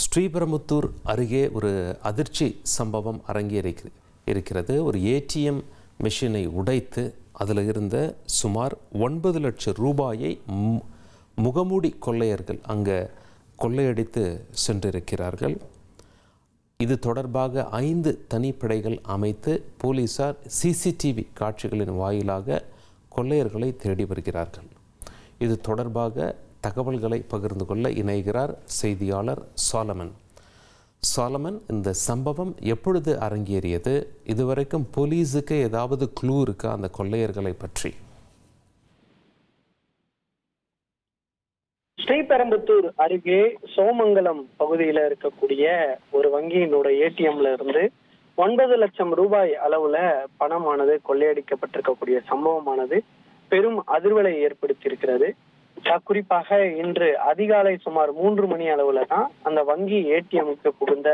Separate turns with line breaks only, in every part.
ஸ்ரீபெரும்புத்தூர் அருகே ஒரு அதிர்ச்சி சம்பவம் அரங்கேறியிருக்கிறது. ஒரு ஏடிஎம் மெஷினை உடைத்து அதில் இருந்த சுமார் 9 லட்சம் ரூபாயை முகமூடி கொள்ளையர்கள் அங்கே கொள்ளையடித்து சென்றிருக்கிறார்கள். இது தொடர்பாக 5 தனிப்படைகள் அமைத்து போலீசார் சிசிடிவி காட்சிகளின் வாயிலாக கொள்ளையர்களை தேடி வருகிறார்கள். இது தொடர்பாக தகவல்களை பகிர்ந்து கொள்ள இணைகிறார் செய்தியாளர் சாலமன். இந்த சம்பவம் எப்பொழுது அரங்கேறியது? இதுவரைக்கும் போலீஸுக்கு ஏதாவது க்ளூ இருக்கா அந்த கொள்ளையர்களை பற்றி?
ஸ்ரீபெரும்புத்தூர் அருகே சோமங்கலம் பகுதியில் இருக்கக்கூடிய ஒரு வங்கியினோட ஏடிஎம்ல இருந்து 9 லட்சம் ரூபாய் அளவுல பணமானது கொள்ளையடிக்கப்பட்டிருக்கக்கூடிய சம்பவமானது பெரும் அதிர்வலை ஏற்படுத்தி இருக்கிறது. குறிப்பாக இன்று அதிகாலை சுமார் 3 மணி அளவுல தான் அந்த வங்கி ஏடிஎம்க்கு புகுந்த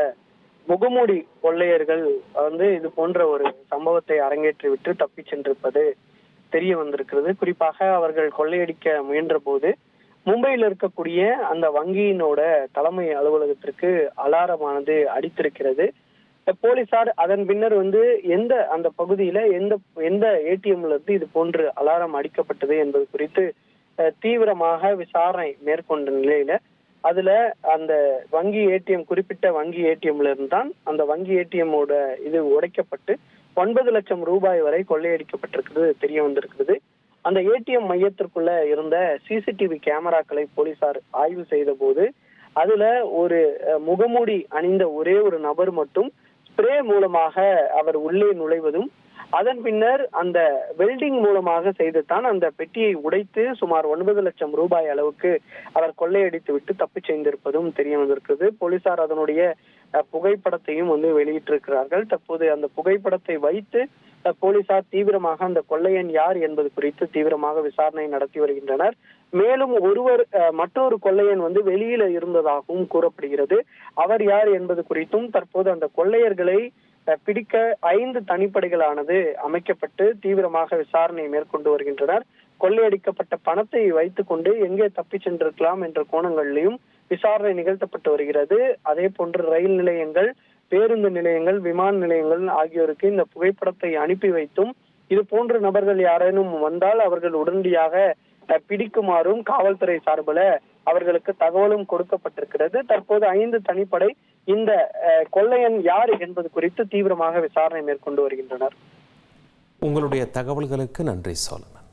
முகமூடி கொள்ளையர்கள் இது போன்ற ஒரு சம்பவத்தை அரங்கேற்றி விட்டு தப்பி சென்றிருப்பது தெரிய வந்திருக்கிறது. குறிப்பாக அவர்கள் கொள்ளையடிக்க முயன்ற போது மும்பையில் இருக்கக்கூடிய அந்த வங்கியினோட தலைமை அலுவலகத்திற்கு அலாரமானது அடித்திருக்கிறது. போலீசார் அதன் பின்னர் அந்த பகுதியில எந்த ஏடிஎம்ல இருந்து இது போன்று அலாரம் அடிக்கப்பட்டது என்பது குறித்து தீவிரமாக விசாரணை மேற்கொண்ட நிலையில அதுல அந்த வங்கி ஏடிஎம் குறிப்பிட்ட வங்கி ஏடிஎம்ல இருந்தான் அந்த வங்கி ஏடிஎம்மோட இது உடைக்கப்பட்டு 9 லட்சம் ரூபாய் வரை கொள்ளையடிக்கப்பட்டிருக்கிறது தெரிய வந்திருக்கிறது. அந்த ஏடிஎம் மையத்திற்குள்ள இருந்த சிசிடிவி கேமராக்களை போலீசார் ஆய்வு செய்த போது அதுல ஒரு முகமூடி அணிந்த ஒரே ஒரு நபர் மட்டும் ஸ்ப்ரே மூலமாக அவர் உள்ளே நுழைவதும் அதன் பின்னர் அந்த வெல்டிங் மூலமாக செய்துதான் அந்த பெட்டியை உடைத்து சுமார் 9 லட்சம் ரூபாய் அளவுக்கு அவர் கொள்ளையடித்து விட்டு தப்பி செய்திருப்பதும் தெரிய வந்திருக்கிறது. போலீசார் அதனுடைய புகைப்படத்தையும் வெளியிட்டிருக்கிறார்கள். தற்போது அந்த புகைப்படத்தை வைத்து போலீசார் தீவிரமாக அந்த கொள்ளையன் யார் என்பது குறித்து தீவிரமாக விசாரணை நடத்தி வருகின்றனர். மேலும் மற்றொரு கொள்ளையன் வெளியில இருந்ததாகவும் கூறப்படுகிறது. அவர் யார் என்பது குறித்தும் தற்போது அந்த கொள்ளையர்களை பிடிக்க 5 தனிப்படைகளானது அமைக்கப்பட்டு தீவிரமாக விசாரணை மேற்கொண்டு வருகின்றனர். கொள்ளையடிக்கப்பட்ட பணத்தை வைத்துக் கொண்டு எங்கே தப்பி சென்றிருக்கலாம் என்ற கோணங்களிலும் விசாரணை நிகழ்த்தப்பட்டு வருகிறது. அதே போன்று ரயில் நிலையங்கள், பேருந்து நிலையங்கள், விமான நிலையங்கள் ஆகியோருக்கு இந்த புகைப்படத்தை அனுப்பி வைத்தும் இது போன்ற நபர்கள் யாரேனும் வந்தால் அவர்கள் உடனடியாக பிடிக்குமாறும் காவல்துறை சார்பில் அவர்களுக்கு தகவலும் கொடுக்கப்பட்டிருக்கிறது. தற்போது 5 தனிப்படை இந்த கொள்ளையன் யார் என்பது குறித்து தீவிரமாக விசாரணை மேற்கொண்டு வருகின்றனர்.
உங்களுடைய தகவல்களுக்கு நன்றி சாலமன்.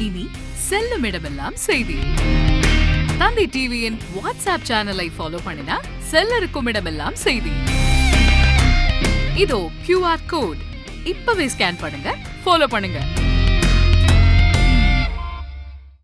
இனி செல்லும் இடமெல்லாம் செய்தி. தந்தை டிவியின் வாட்ஸ்அப் சேனலை ஃபாலோ பண்ணினா செல்ல இருக்கும் இடமெல்லாம் செய்தி. இதோ QR கோட் இப்பவே ஸ்கேன் பண்ணுங்க, ஃபாலோ பண்ணுங்க.